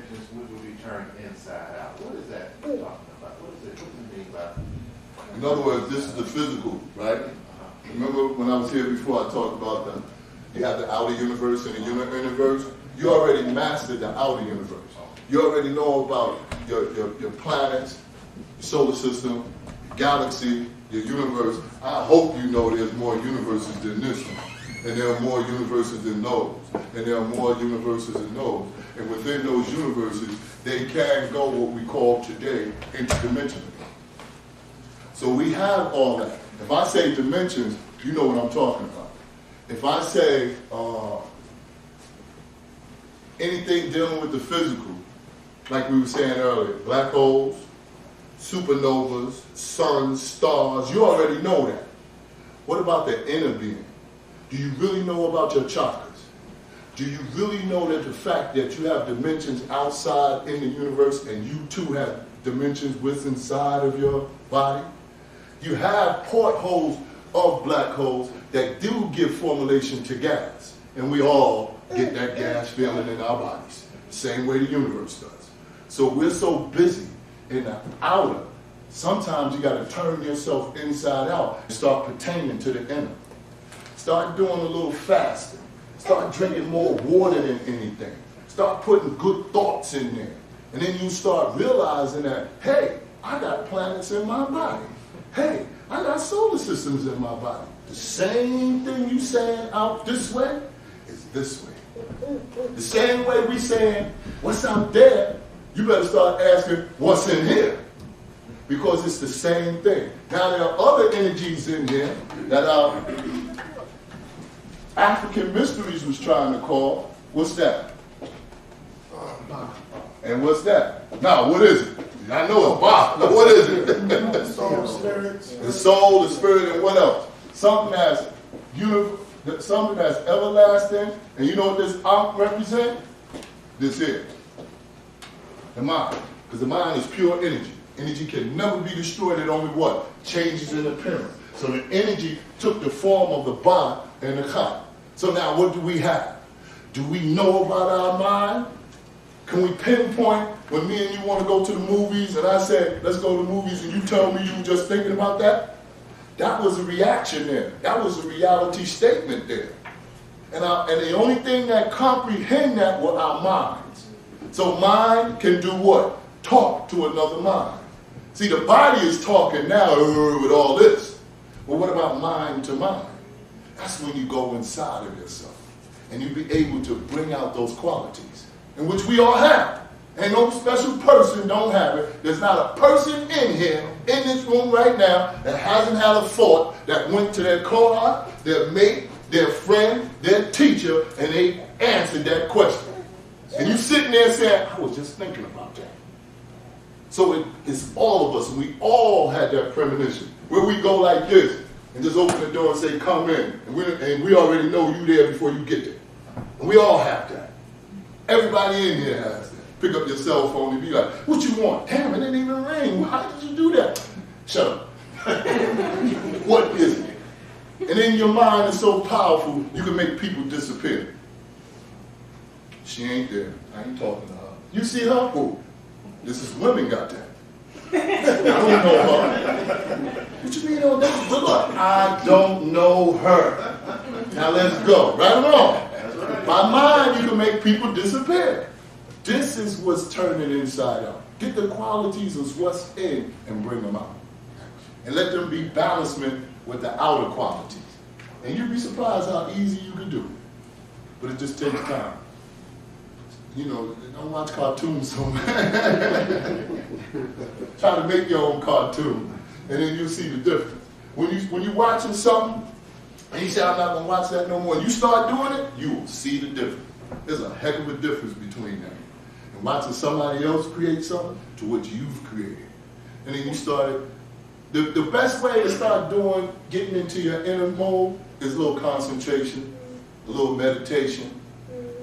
dimensions would be turned inside out. What is that talking about? What does it mean by? In other words, this is the physical, right? Remember when I was here before, I talked about you have the outer universe and the inner universe. You already mastered the outer universe. You already know about your planets, your solar system, your galaxy, your universe. I hope you know there's more universes than this one. And there are more universes than those. And there are more universes than those. And within those universes, they can go what we call today interdimensional. So we have all that. If I say dimensions, you know what I'm talking about. If I say anything dealing with the physical, like we were saying earlier, black holes, supernovas, suns, stars, you already know that. What about the inner being? Do you really know about your chakras? Do you really know that the fact that you have dimensions outside in the universe and you too have dimensions within inside of your body? You have portholes of black holes that do give formulation to gas. And we all get that gas feeling in our bodies, same way the universe does. So we're so busy in the outer, sometimes you got to turn yourself inside out and start pertaining to the inner. Start doing a little fasting. Start drinking more water than anything. Start putting good thoughts in there. And then you start realizing that, hey, I got planets in my body. Hey, I got solar systems in my body. The same thing you saying out this way is this way. The same way we saying what's out there, you better start asking what's in here. Because it's the same thing. Now there are other energies in here that our African mysteries was trying to call. What's that? And what's that? Now, what is it? I know it's Ba, but what is it? The soul, spirit. The soul, the spirit, and what else? Something that's everlasting. And you know what this Ankh represents? This here. The mind. Because the mind is pure energy. Energy can never be destroyed. It only what? Changes in appearance. So the energy took the form of the Ba and the Kha. So now what do we have? Do we know about our mind? Can we pinpoint when me and you want to go to the movies and I say, let's go to the movies, and you tell me you were just thinking about that? That was a reaction there. That was a reality statement there. And the only thing that comprehend that were our minds. So mind can do what? Talk to another mind. See, the body is talking now with all this. But what about mind to mind? That's when you go inside of yourself and you be able to bring out those qualities, in which we all have. Ain't no special person don't have it. There's not a person in here, in this room right now, that hasn't had a thought that went to their car, their mate, their friend, their teacher, and they answered that question. And you sitting there saying, I was just thinking about that. So it's all of us, and we all had that premonition, where we go like this, and just open the door and say, come in. And we already know you there before you get there. And we all have that. Everybody in here has that. Pick up your cell phone and be like, what you want? Damn, it didn't even ring. How did you do that? Shut up. What is it? And then your mind is so powerful, you can make people disappear. She ain't there. I ain't talking to her. You see her? Oh, this is women got that. I don't know her. What you mean on that? Look, I don't know her. Now let's go. Right or wrong? By mind, you can make people disappear. This is what's turning inside out. Get the qualities of what's in and bring them out. And let them be balancement with the outer qualities. And you'd be surprised how easy you can do it. But it just takes time. You know, don't watch cartoons so much. Try to make your own cartoon, and then you'll see the difference. When you're watching something, and you say, I'm not going to watch that no more, and you start doing it, you will see the difference. There's a heck of a difference between that. And watching somebody else create something to what you've created. And then you started, the best way to start getting into your inner mode is a little concentration, a little meditation.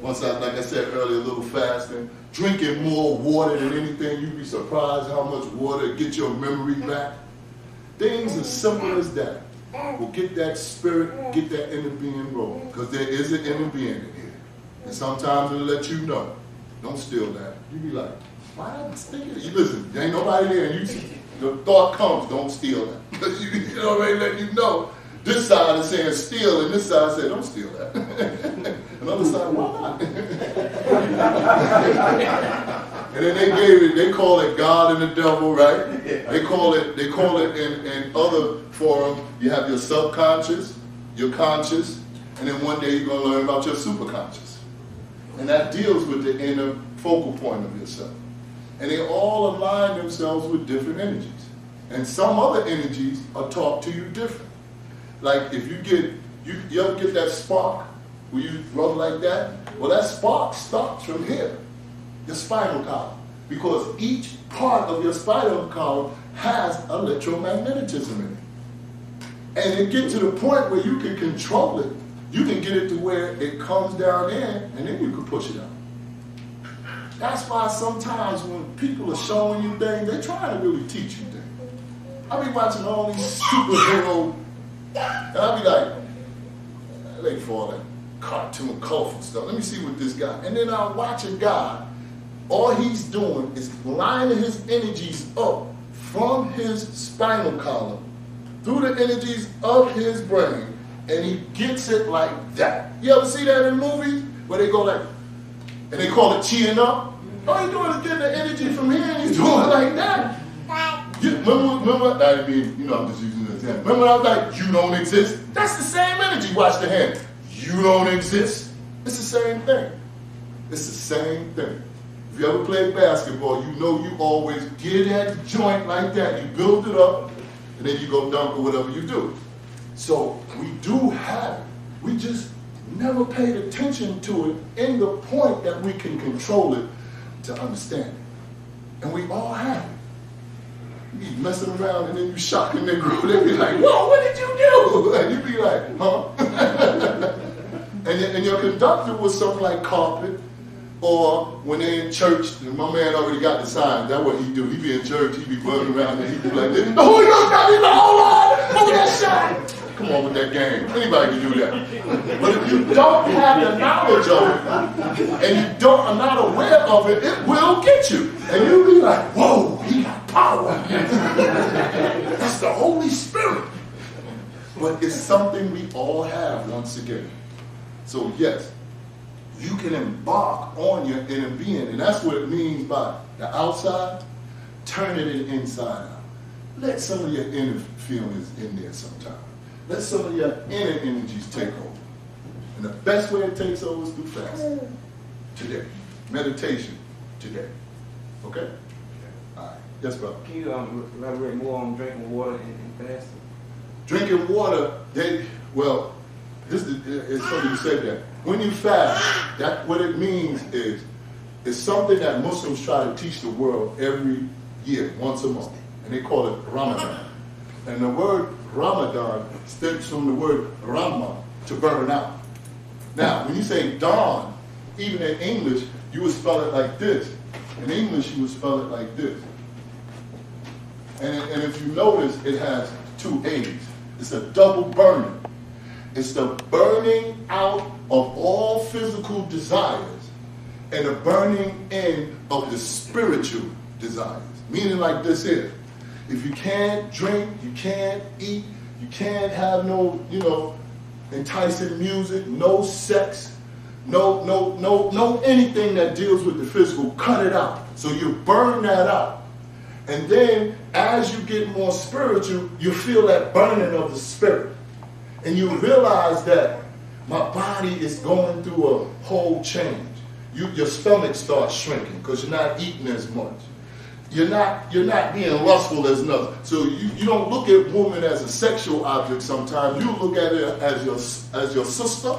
Once like I said earlier, a little fasting, drinking more water than anything. You'd be surprised how much water get your memory back. Things as simple as that will get that spirit, get that inner being rolling. Because there is an inner being in here. And sometimes it'll let you know don't steal that. You be like, why am I thinking? You listen, there ain't nobody there, and the thought comes, don't steal that. You know what I mean? Letting you know. This side is saying steal, and this side said, don't steal that. Another side, why not? And then they call it God and the devil, right? They call it in other forums, you have your subconscious, your conscious, and then one day you're going to learn about your superconscious. And that deals with the inner focal point of yourself. And they all align themselves with different energies. And some other energies are taught to you different. Like if you ever get that spark where you rub like that? Well, that spark starts from here, your spinal column. Because each part of your spinal column has electromagnetism in it. And it gets to the point where you can control it. You can get it to where it comes down in, and then you can push it out. That's why sometimes when people are showing you things, they're trying to really teach you things. I be watching all these superhero, and I be like, they for all that cartoon, colorful stuff. Let me see what this guy. And then I watch a guy, all he's doing is lining his energies up from his spinal column through the energies of his brain, and he gets it like that. You ever see that in movies where they go like, and they call it cheering up? All he's doing is getting the energy from here, and he's doing it like that. Remember? I mean, I'm just using an example. Remember when I was like, you don't exist? That's the same energy. Watch the hand. You don't exist. It's the same thing. It's the same thing. If you ever played basketball, you know you always get at the joint like that. You build it up, and then you go dunk or whatever you do. So we do have it. We just never paid attention to it in the point that we can control it to understand it. And we all have it. You be messing around and then you shock a nigga. They be like, whoa, what did you do? And you be like, huh? and your conductor was something like carpet. Or when they in church, and my man already got the sign, that's what he do. He be in church, he be running around and he be like, this. Oh, you got me, hold on, over that shot. Come on with that game. Anybody can do that. But if you don't have the knowledge of it, and you are not aware of it, it will get you. And you'll be like, whoa, he got power. That's the Holy Spirit. But it's something we all have once again. So yes, you can embark on your inner being, and that's what it means by the outside, turning it inside out. Let some of your inner feelings in there sometime. Let some of your inner energies take over. And the best way it takes over is through fasting. Today. Meditation. Today. Okay? All right. Yes, brother. Can you elaborate more on drinking water and fasting? Drinking water, it's funny you said that. When you fast, what it means is it's something that Muslims try to teach the world every year, once a month. And they call it Ramadan. And the word Ramadan stems from the word Rama, to burn out. Now, when you say dawn, even in English, you would spell it like this. In English, you would spell it like this. And if you notice, it has two A's. It's a double burning. It's the burning out of all physical desires and the burning in of the spiritual desires. Meaning like this here. If you can't drink, you can't eat, you can't have no, enticing music, no sex, no anything that deals with the physical, cut it out. So you burn that out. And then as you get more spiritual, you feel that burning of the spirit. And you realize that my body is going through a whole change. Your stomach starts shrinking because you're not eating as much. You're not being lustful as much. So you don't look at woman as a sexual object sometimes. You look at her as your sister,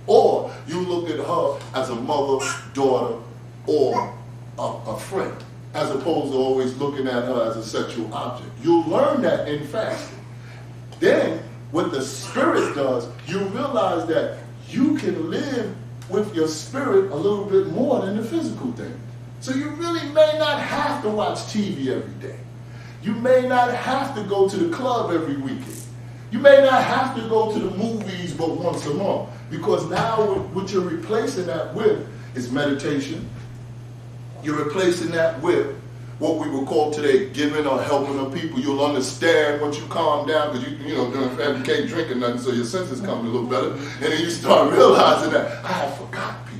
or you look at her as a mother, daughter, or a friend, as opposed to always looking at her as a sexual object. You'll learn that in fasting. Then, what the spirit does, you realize that you can live with your spirit a little bit more than the physical thing. So you really may not have to watch TV every day. You may not have to go to the club every weekend. You may not have to go to the movies but once a month. Because now what you're replacing that with is meditation, You're replacing that with what we would call today giving or helping of people. You'll understand once you calm down, because you know, during fast you can't drink or nothing, so your senses come a little better. And then you start realizing that I have forgot people.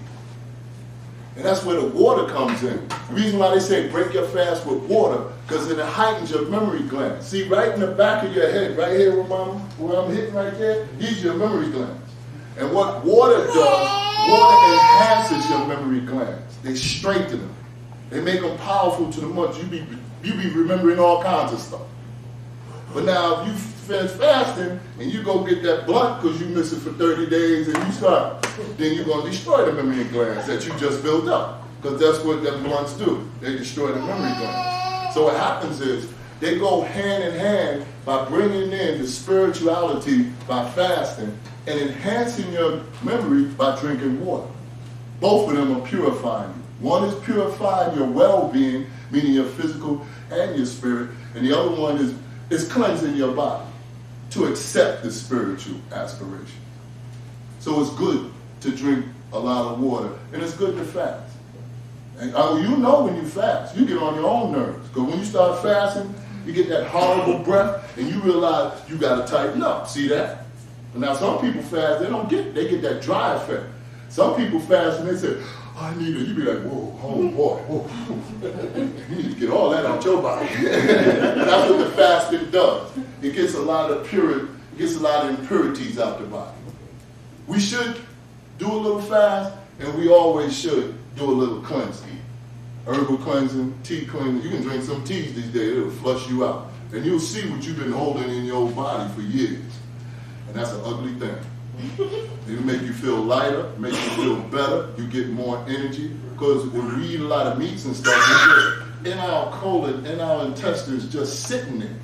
And that's where the water comes in. The reason why they say break your fast with water, because it heightens your memory glands. See, right in the back of your head, right here where I'm hitting right there, these are your memory glands. And what water does, water enhances your memory glands. They strengthen them. They make them powerful to the much. You be remembering all kinds of stuff. But now if you finish fasting and you go get that blunt because you miss it for 30 days and you start, then you're going to destroy the memory glands that you just built up. Because that's what them blunts do. They destroy the memory glands. So what happens is they go hand in hand by bringing in the spirituality by fasting and enhancing your memory by drinking water. Both of them are purifying you. One is purifying your well-being, meaning your physical and your spirit, and the other one is cleansing your body to accept the spiritual aspiration. So it's good to drink a lot of water, and it's good to fast. And you know when you fast, you get on your own nerves, because when you start fasting, you get that horrible breath, and you realize you got to tighten up. See that? And now some people fast, they get that dry effect. Some people fast and they say, I need it. You be like, whoa, oh boy, whoa. You need to get all that out your body. That's what the fasting does. It gets a lot of impurities out the body. We should do a little fast, and we always should do a little cleansing. Herbal cleansing, tea cleansing. You can drink some teas these days, it'll flush you out. And you'll see what you've been holding in your body for years. And that's an ugly thing. It'll make you feel lighter, make you feel better, you get more energy. Because when we eat a lot of meats and stuff, we're just in our colon, in our intestines, just sitting there.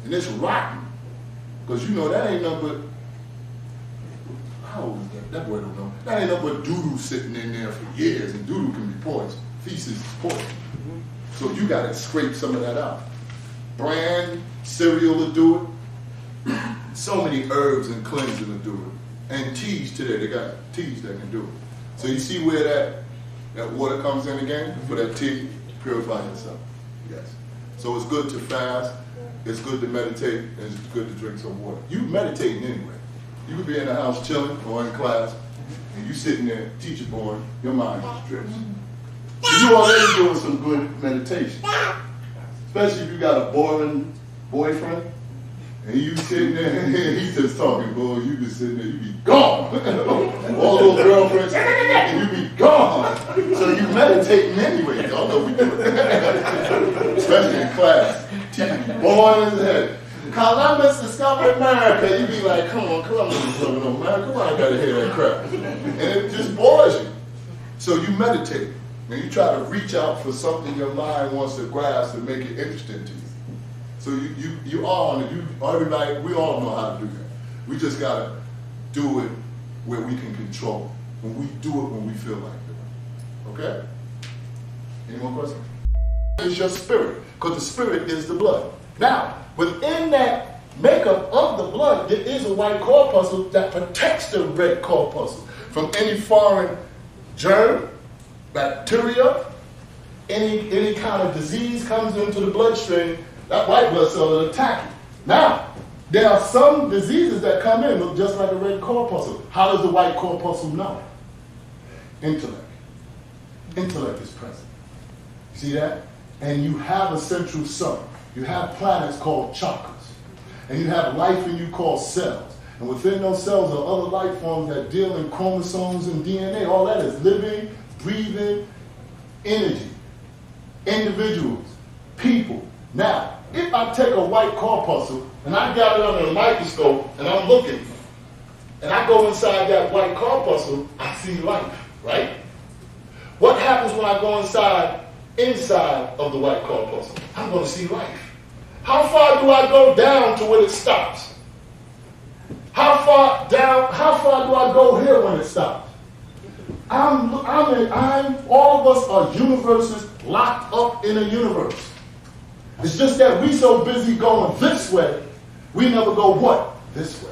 And it's rotten. Because you know that ain't nothing but, how old is that? That boy don't know. That ain't nothing but doo-doo sitting in there for years, and doo-doo can be poison. Feces is poison. So you gotta scrape some of that out. Bran, cereal will do it. So many herbs and cleansing to do it. And teas today, they got teas that can do it. So you see where that water comes in again? For that tea, purify yourself. Yes. So it's good to fast, it's good to meditate, and it's good to drink some water. You meditating anyway. You could be in the house chilling or in class, and you sitting there, teacher board, your mind just drifts. So you already doing some good meditation. Especially if you got a boring boyfriend, and you sitting there, and he's just talking, boy, you be sitting there, you be gone. All those girlfriends, and you be gone. So you meditating anyway, y'all know we do it. Especially in class. Teacher boring as head. Columbus discovered America. You be like, come on, Columbus discovered America. Come on, I gotta hear that crap. And it just bores you. So you meditate, and you try to reach out for something your mind wants to grasp and make it interesting to you. So everybody, we all know how to do that. We just gotta do it where we can control. When we do it when we feel like it. Okay? Any more questions? It's your spirit, because the spirit is the blood. Now, within that makeup of the blood, there is a white corpuscle that protects the red corpuscle from any foreign germ, bacteria, any kind of disease comes into the bloodstream. That white blood cell will attack you. Now, there are some diseases that come in look just like a red corpuscle. How does the white corpuscle know? Intellect. Intellect is present. See that? And you have a central sun. You have planets called chakras. And you have life in you called cells. And within those cells are other life forms that deal in chromosomes and DNA. All that is living, breathing, energy, individuals, people. Now, if I take a white corpuscle and I got it under a microscope and I'm looking, and I go inside that white corpuscle, I see life, right? What happens when I go inside of the white corpuscle? I'm going to see life. How far do I go down to when it stops? How far do I go here when it stops? All of us are universes locked up in a universe. It's just that we so busy going this way, we never go what? This way.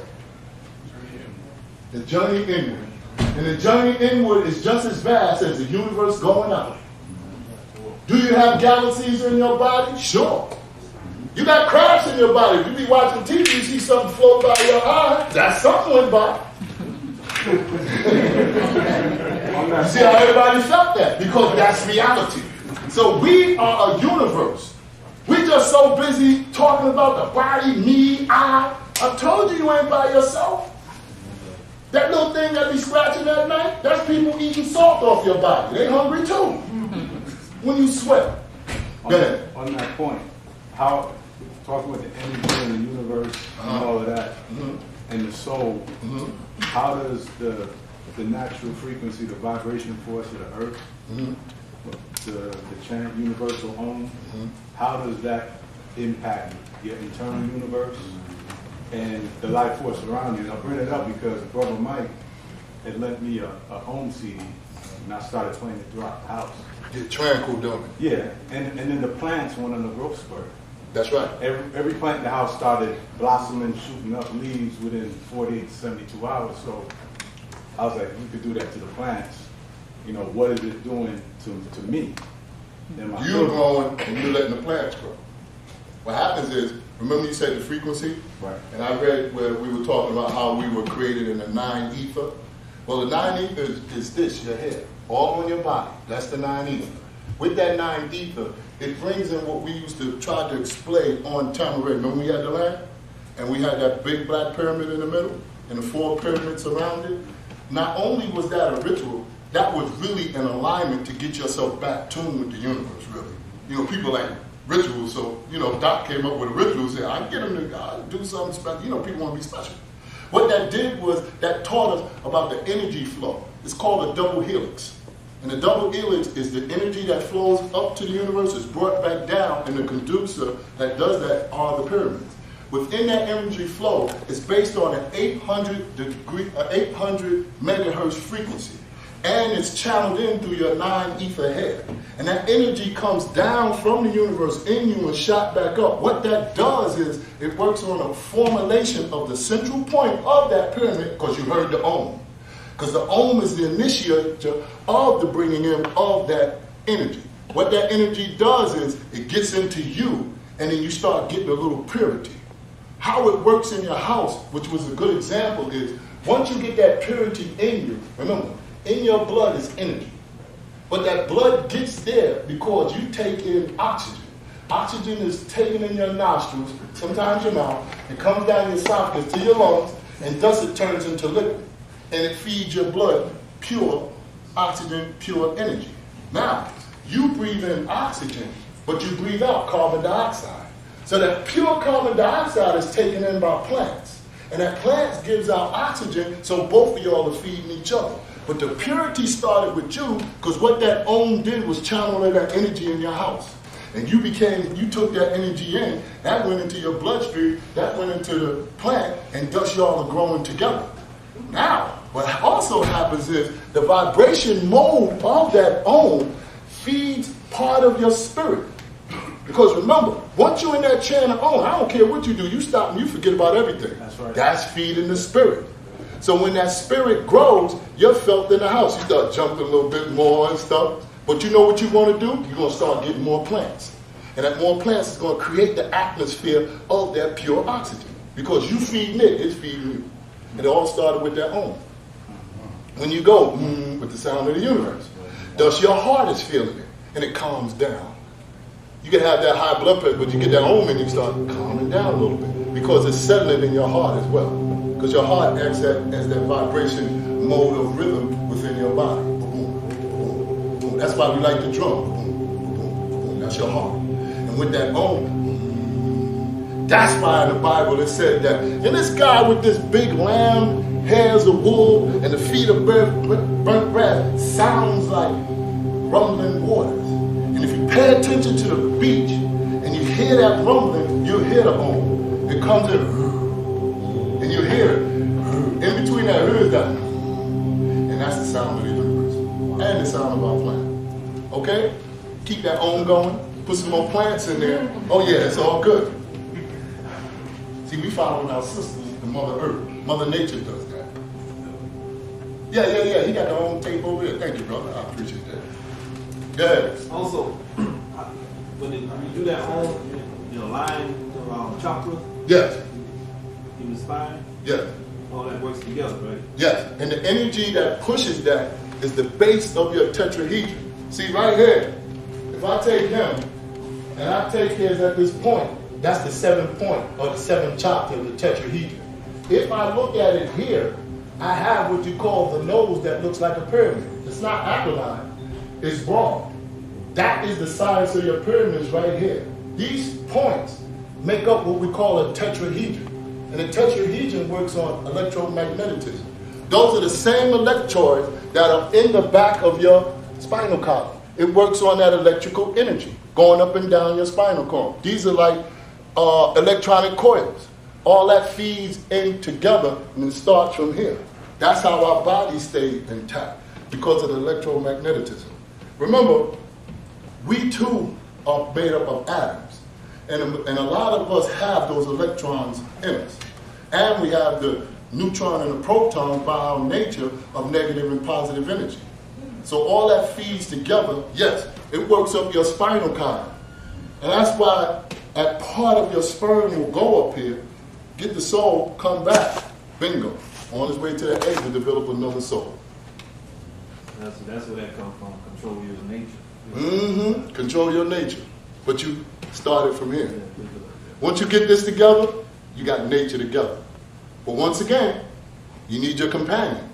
The journey inward. And the journey inward is just as vast as the universe going out. Do you have galaxies in your body? Sure. You got crabs in your body. If you be watching TV, you see something float by your eye, that's something went by. You see how everybody felt that? Because that's reality. So we are a universe. We're just so busy talking about the body, me, I. I told you ain't by yourself. That little thing that be scratching at night, that's people eating salt off your body. They hungry too. When you sweat. Go ahead. On that point, how talking about the energy in the universe and all of that, and the soul, how does the natural frequency, the vibration force of the earth, the chant universal Om, how does that impact your internal universe and the life force around you? And I bring it up because Brother Mike had lent me a Om CD, and I started playing it throughout the house. Get tranquil, don't it? Yeah, and then the plants went on a growth spurt. That's right. Every plant in the house started blossoming, shooting up leaves within 48 to 72 hours. So I was like, we could do that to the plants. You know, what is it doing to me? You're growing and you're letting the plants grow. What happens is, remember you said the frequency? Right. And I read where we were talking about how we were created in the 9 ether. Well, the 9 ether is this, your head, all on your body. That's the 9 ether. With that 9 ether, it brings in what we used to try to explain on Tamarin. Remember we had the land? And we had that big black pyramid in the middle and the 4 pyramids around it. Not only was that a ritual, that was really an alignment to get yourself back tuned with the universe, really. You know, people like rituals, so, you know, Doc came up with a ritual, said, I get him to do something special. You know, people want to be special. What that did was, that taught us about the energy flow. It's called a double helix. And the double helix is the energy that flows up to the universe is brought back down, and the conducer that does that are the pyramids. Within that energy flow, it's based on an 800 megahertz frequency. And it's channeled in through your 9 ether head. And that energy comes down from the universe in you and shot back up. What that does is it works on a formulation of the central point of that pyramid, because you heard the Om. Because the Om is the initiator of the bringing in of that energy. What that energy does is it gets into you, and then you start getting a little purity. How it works in your house, which was a good example, is once you get that purity in you, remember, in your blood is energy. But that blood gets there because you take in oxygen. Oxygen is taken in your nostrils, sometimes your mouth, it comes down your esophagus to your lungs, and thus it turns into liquid. And it feeds your blood pure oxygen, pure energy. Now, you breathe in oxygen, but you breathe out carbon dioxide. So that pure carbon dioxide is taken in by plants. And that plants gives out oxygen, so both of y'all are feeding each other. But the purity started with you, because what that Om did was channel that energy in your house. And you took that energy in, that went into your bloodstream, that went into the plant, and thus y'all are growing together. Now, what also happens is the vibration mode of that Om feeds part of your spirit. Because remember, once you're in that channel Om, I don't care what you do, you stop and you forget about everything. That's right. That's feeding the spirit. So when that spirit grows, you're felt in the house. You start jumping a little bit more and stuff. But you know what you want to do? You're going to start getting more plants. And that more plants is going to create the atmosphere of that pure oxygen. Because you feeding it, it's feeding you. And it all started with that Om. When you go, with the sound of the universe, thus your heart is feeling it, and it calms down. You can have that high blood pressure, but you get that Om and you start calming down a little bit. Because it's settling in your heart as well. Because your heart acts as that vibration mode of rhythm within your body. Boom, boom, boom. That's why we like the drum. Boom, boom, boom. That's your heart. And with that Om, that's why in the Bible it said that. And this guy with this big lamb, hairs of wool, and the feet of burnt brass sounds like rumbling waters. And if you pay attention to the beach and you hear that rumbling, you'll hear the Om. It comes in. And you hear it. In between that is that. And that's the sound of the universe. And the sound of our planet. Okay? Keep that Om going. Put some more plants in there. Oh yeah, it's all good. See, we following our sisters, the Mother Earth. Mother Nature does that. Yeah. He got the own tape over there. Thank you, brother. I appreciate that. Go ahead. Also, when you do that home, you know, line chakra Yes, in the spine, yes, all that works together, right? yes. And the energy that pushes that is the base of your tetrahedron. See right here, if I take him and I take his at this point, that's the 7th point or the 7th chakra of the tetrahedron. If I look at it here, I have what you call the nose that looks like a pyramid. It's not aquiline, it's broad. That is the size of your pyramids right here. These points make up what we call a tetrahedron. And a tetrahedron works on electromagnetism. Those are the same electrodes that are in the back of your spinal column. It works on that electrical energy going up and down your spinal column. These are like electronic coils. All that feeds in together and it starts from here. That's how our bodies stay intact, because of the electromagnetism. Remember, we too are made up of atoms. And a lot of us have those electrons in us. And we have the neutron and the proton by our nature of negative and positive energy. So all that feeds together, yes, it works up your spinal column. And that's why that part of your sperm will go up here, get the soul, come back, bingo, on its way to the egg to develop another soul. That's where that comes from. Control your nature. Mm-hmm. Control your nature. But you started from here. Once you get this together, you got nature together. But once again, you need your companion.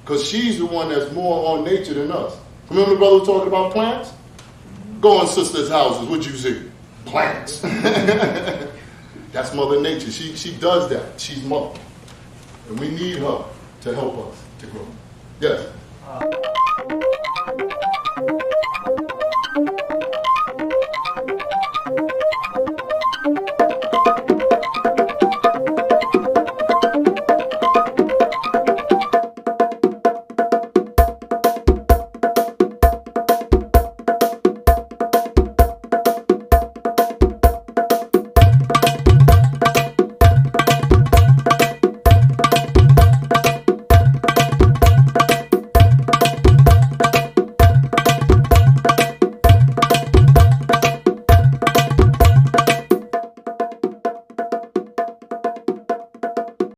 Because she's the one that's more on nature than us. Remember the brother was talking about plants? Go in sisters' houses, what you see? Plants. That's Mother Nature. She does that. She's mother. And we need her to help us to grow. Yes?